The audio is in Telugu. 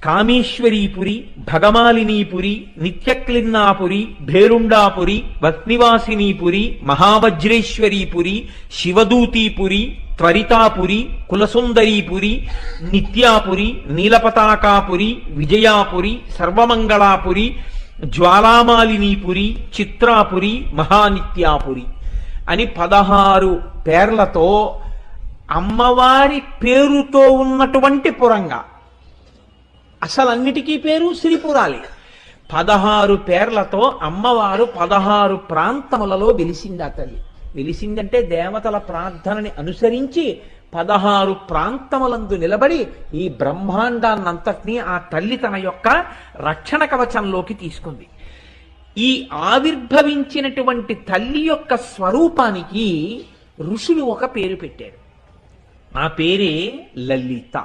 కామేశ్వరీపురి, భగమాలినీపురి, నిత్యక్లిన్నాపురి, భేరుండాపురి, వస్నివాసినీపురి, మహావజ్రేశ్వరీపురి, శివదూతీపురి, త్వరితాపురి, కులసుందరీపురి, నిత్యాపురి, నీలపతాకాపురి, విజయాపురి, సర్వమంగళాపురి, జ్వాలామాలినీపురి, చిత్రాపురి, మహానిత్యాపురి అని 16 పేర్లతో అమ్మవారి పేరుతో ఉన్నటువంటి పురంగా. అసలన్నిటికీ పేరు శ్రీపురాలి. 16 పేర్లతో అమ్మవారు 16 ప్రాంతములలో వెలిసింది. ఆ తల్లి వెలిసిందంటే దేవతల ప్రార్థనని అనుసరించి 16 ప్రాంతములందు నిలబడి ఈ బ్రహ్మాండాన్నంతటినీ ఆ తల్లి తన యొక్క రక్షణ కవచంలోకి తీసుకుంది. ఈ ఆవిర్భవించినటువంటి తల్లి యొక్క స్వరూపానికి ఋషులు ఒక పేరు పెట్టారు. ఆ పేరే లలిత.